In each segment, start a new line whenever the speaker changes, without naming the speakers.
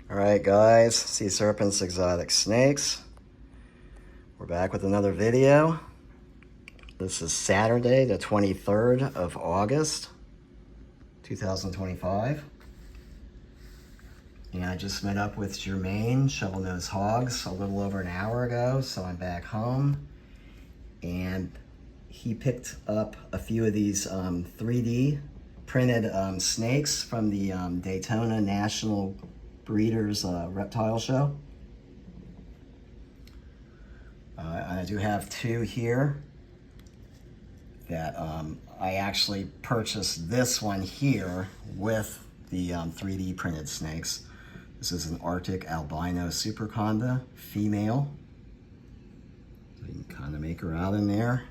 Alright guys, C-Serpents exotic snakes. We're back with another video. This is Saturday the 23rd of August 2025. And I just met up with Jermaine, Shovel-Nosed Hogs, a little over an hour ago, so I'm back home. And he picked up a few of these 3D printed snakes from the Daytona National Breeders Reptile Show. I do have two here that I actually purchased this one here with the 3D printed snakes. This is an Arctic albino superconda female. So you can kind of make her out in there.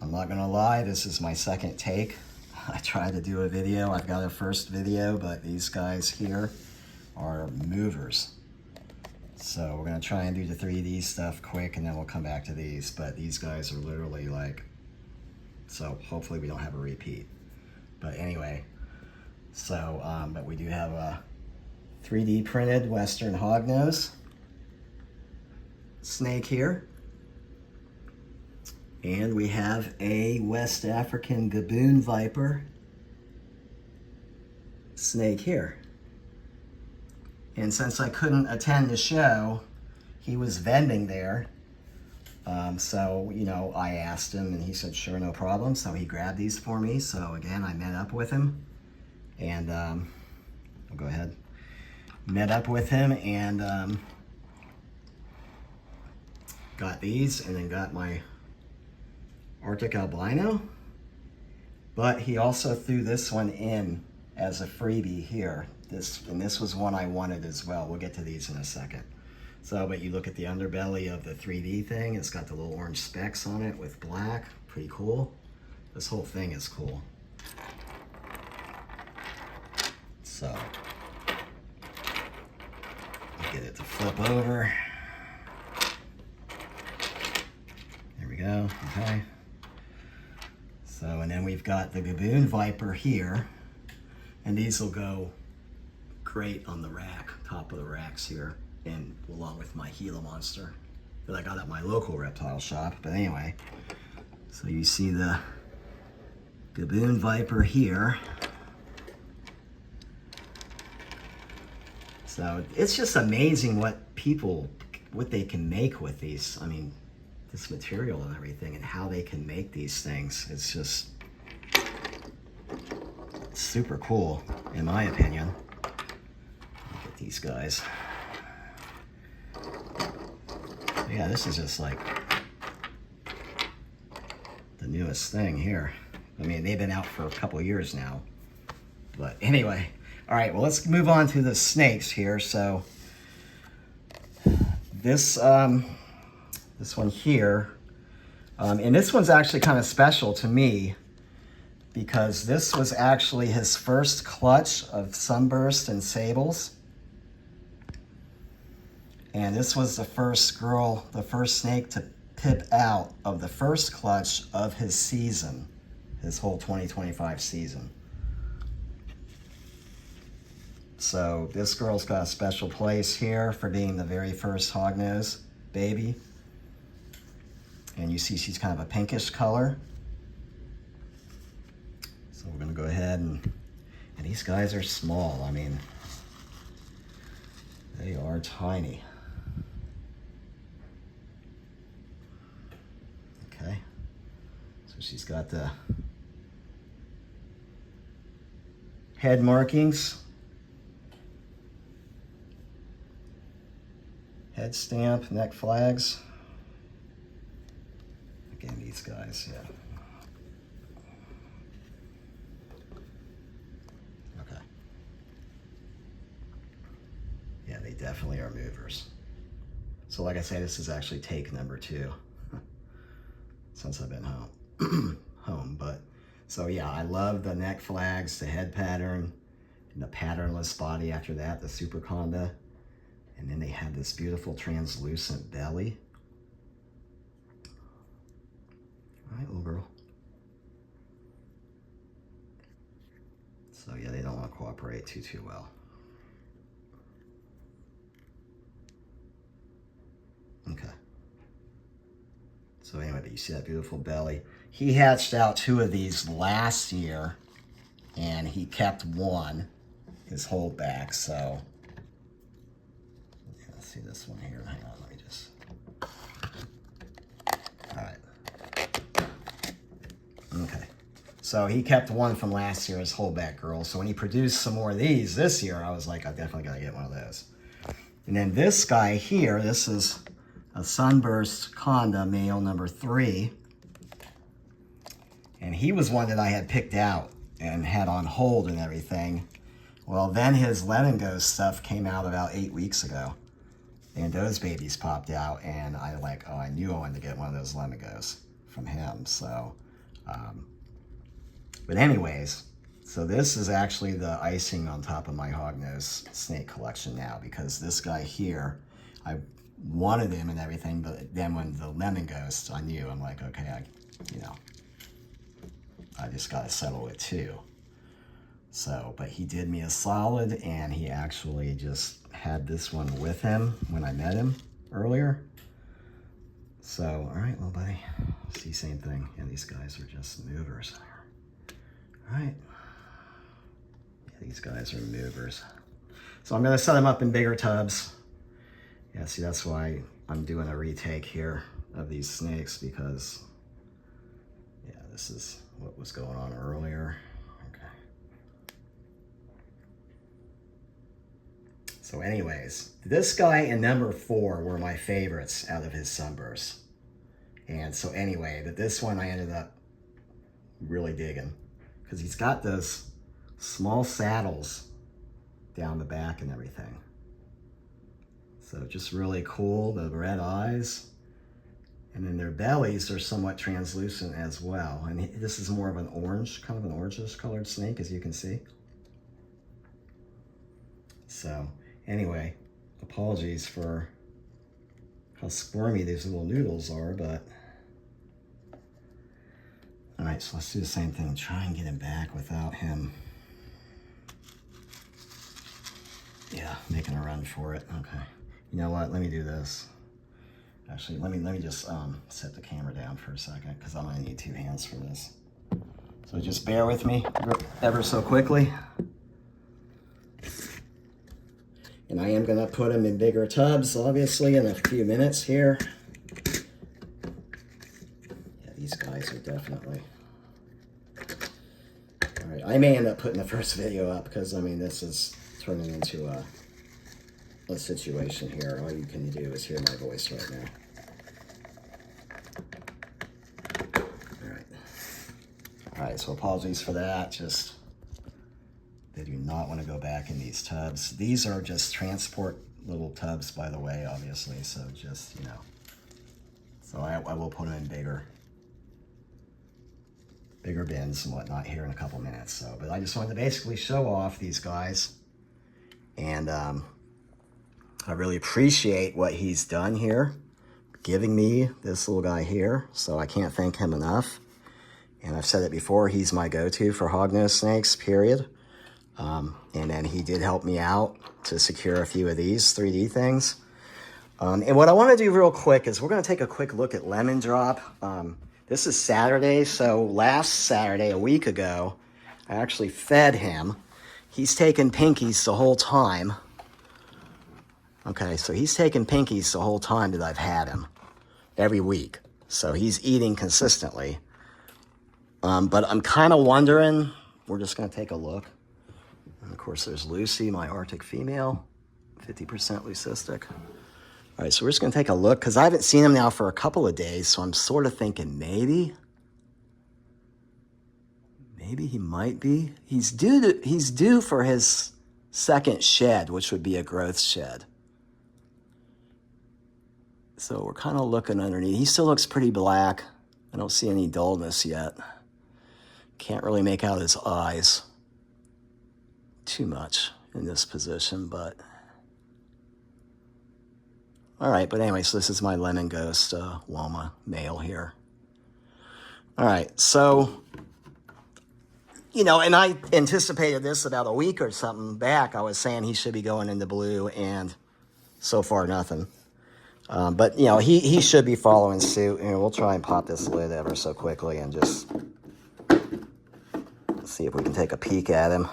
I'm not gonna lie, this is my second take. I tried to do a video. I've got a first video, but these guys here are movers. So we're gonna try and do the 3D stuff quick and then we'll come back to these. But these guys are literally like, so hopefully we don't have a repeat. But anyway, so, but we do have a 3D printed Western hognose snake here. And we have a West African gaboon viper snake here. And since I couldn't attend the show, he was vending there. So, you know, I asked him and he said, sure, no problem. So he grabbed these for me. So again, I met up with him and I'll go ahead. Met up with him and got these and then got my Arctic albino, but he also threw this one in as a freebie here. This was one I wanted as well. We'll get to these in a second. So, but you look at the underbelly of the 3D thing, it's got the little orange specks on it with black, pretty cool. This whole thing is cool. So, get it to flip over. There we go, okay. So, and then we've got the gaboon viper here, and these will go great on the rack, top of the racks here, and along with my Gila monster that I got at my local reptile shop. But anyway, so you see the gaboon viper here. So it's just amazing what they can make with these. I mean, this material and everything and how they can make these things. It's just super cool, in my opinion. Look at these guys. Yeah, this is just like the newest thing here. I mean, they've been out for a couple of years now. But anyway, all right, well, let's move on to the snakes here. So this one here, and this one's actually kind of special to me because this was actually his first clutch of sunburst and sables. And this was the first snake to pip out of the first clutch of his season, his whole 2025 season. So this girl's got a special place here for being the very first hognose baby. And you see she's kind of a pinkish color. So we're gonna go ahead and these guys are small. I mean, they are tiny. Okay, so she's got the head markings, head stamp, neck flags. Again, these guys, yeah. Okay. Yeah, they definitely are movers. So like I say, this is actually take number 2 since I've been home. But so yeah, I love the neck flags, the head pattern, and the patternless body after that, the superconda. And then they have this beautiful translucent belly. All right, little girl. So yeah, they don't want to cooperate too well. So anyway, but you see that beautiful belly. He hatched out 2 of these last year, and he kept 1, his holdback. So let's see this one here. Hang on, let me just. All right. Okay. So he kept 1 from last year, his holdback girl. So when he produced some more of these this year, I was like, I definitely got to get one of those. And then this guy here, this is a Sunburst Conda male number 3. And he was one that I had picked out and had on hold and everything. Well, then his Lemon Ghost stuff came out about 8 weeks ago. And those babies popped out, and I knew I wanted to get one of those Lemon Ghosts from him. So, but anyways, so this is actually the icing on top of my hognose snake collection now, because this guy here, I wanted him and everything, but then when the Lemon Ghost, I knew, I'm like, okay, I just got to settle it too. So, but he did me a solid, and he actually just had this one with him when I met him earlier. So, all right, well, buddy, see, same thing. And these guys are just movers. All right. Yeah, these guys are movers. So I'm going to set them up in bigger tubs. Yeah, see, that's why I'm doing a retake here of these snakes, because, yeah, this is what was going on earlier. Okay. So anyways, this guy and number 4 were my favorites out of his sunbursts. And so anyway, but this one I ended up really digging, because he's got those small saddles down the back and everything. So just really cool, the red eyes. And then their bellies are somewhat translucent as well. And this is more of an orange, kind of an orangish colored snake, as you can see. So anyway, apologies for how squirmy these little noodles are, but all right, so let's do the same thing. Try and get him back without him, yeah, making a run for it. Okay, you know what? Let me do this. Actually, let me just set the camera down for a second, because I'm gonna need 2 hands for this. So just bear with me ever so quickly. And I am gonna put them in bigger tubs, obviously, in a few minutes here. Yeah, these guys are definitely. All right, I may end up putting the first video up, because I mean, this is turning into a situation here. All you can do is hear my voice right now. All right, so apologies for that. Just, they do not want to go back in these tubs. These are just transport little tubs, by the way, obviously. So just, so I will put them in bigger bins and whatnot here in a couple minutes. So, but I just wanted to basically show off these guys. And I really appreciate what he's done here, giving me this little guy here. So I can't thank him enough. And I've said it before, he's my go-to for hognose snakes, period. And then he did help me out to secure a few of these 3D things. And what I want to do real quick is we're going to take a quick look at Lemon Drop. This is Saturday, so last Saturday, a week ago, I actually fed him. He's taken pinkies the whole time. Okay, so he's taken pinkies the whole time that I've had him, every week. So he's eating consistently. But I'm kind of wondering, we're just going to take a look. And of course, there's Lucy, my Arctic female, 50% leucistic. All right, so we're just going to take a look, because I haven't seen him now for a couple of days, so I'm sort of thinking maybe he might be. He's due for his second shed, which would be a growth shed. So we're kind of looking underneath. He still looks pretty black. I don't see any dullness yet. Can't really make out his eyes too much in this position, but all right. But anyway, so this is my Lemon Ghost Woma male here. All right, so and I anticipated this about a week or something back. I was saying he should be going into blue, and so far nothing. But, you know, he should be following suit. And we'll try and pop this lid ever so quickly and just see if we can take a peek at him.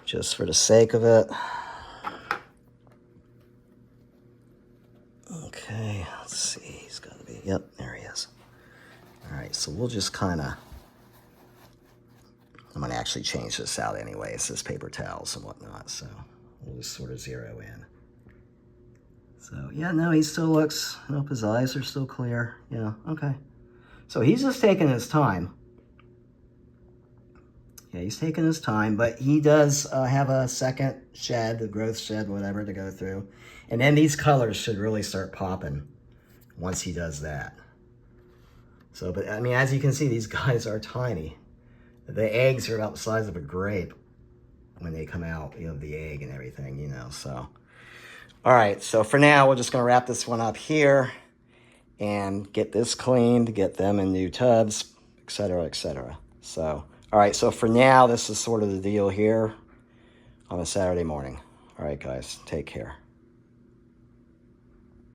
Just for the sake of it. Okay, let's see. He's got to be, yep, there he is. All right, so we'll just kind of, I'm going to actually change this out anyway. It says paper towels and whatnot, so we'll just sort of zero in. So, yeah, no, he still looks, nope, his eyes are still clear. Yeah, okay. So he's just taking his time. Yeah, he's taking his time, but he does have a second shed, the growth shed, whatever, to go through. And then these colors should really start popping once he does that. So, but I mean, as you can see, these guys are tiny. The eggs are about the size of a grape when they come out, you know, the egg and everything, you know, so. All right, so for now, we're just gonna wrap this one up here and get this cleaned, get them in new tubs, et cetera, et cetera. So, all right, so for now, this is sort of the deal here on a Saturday morning. All right, guys, take care.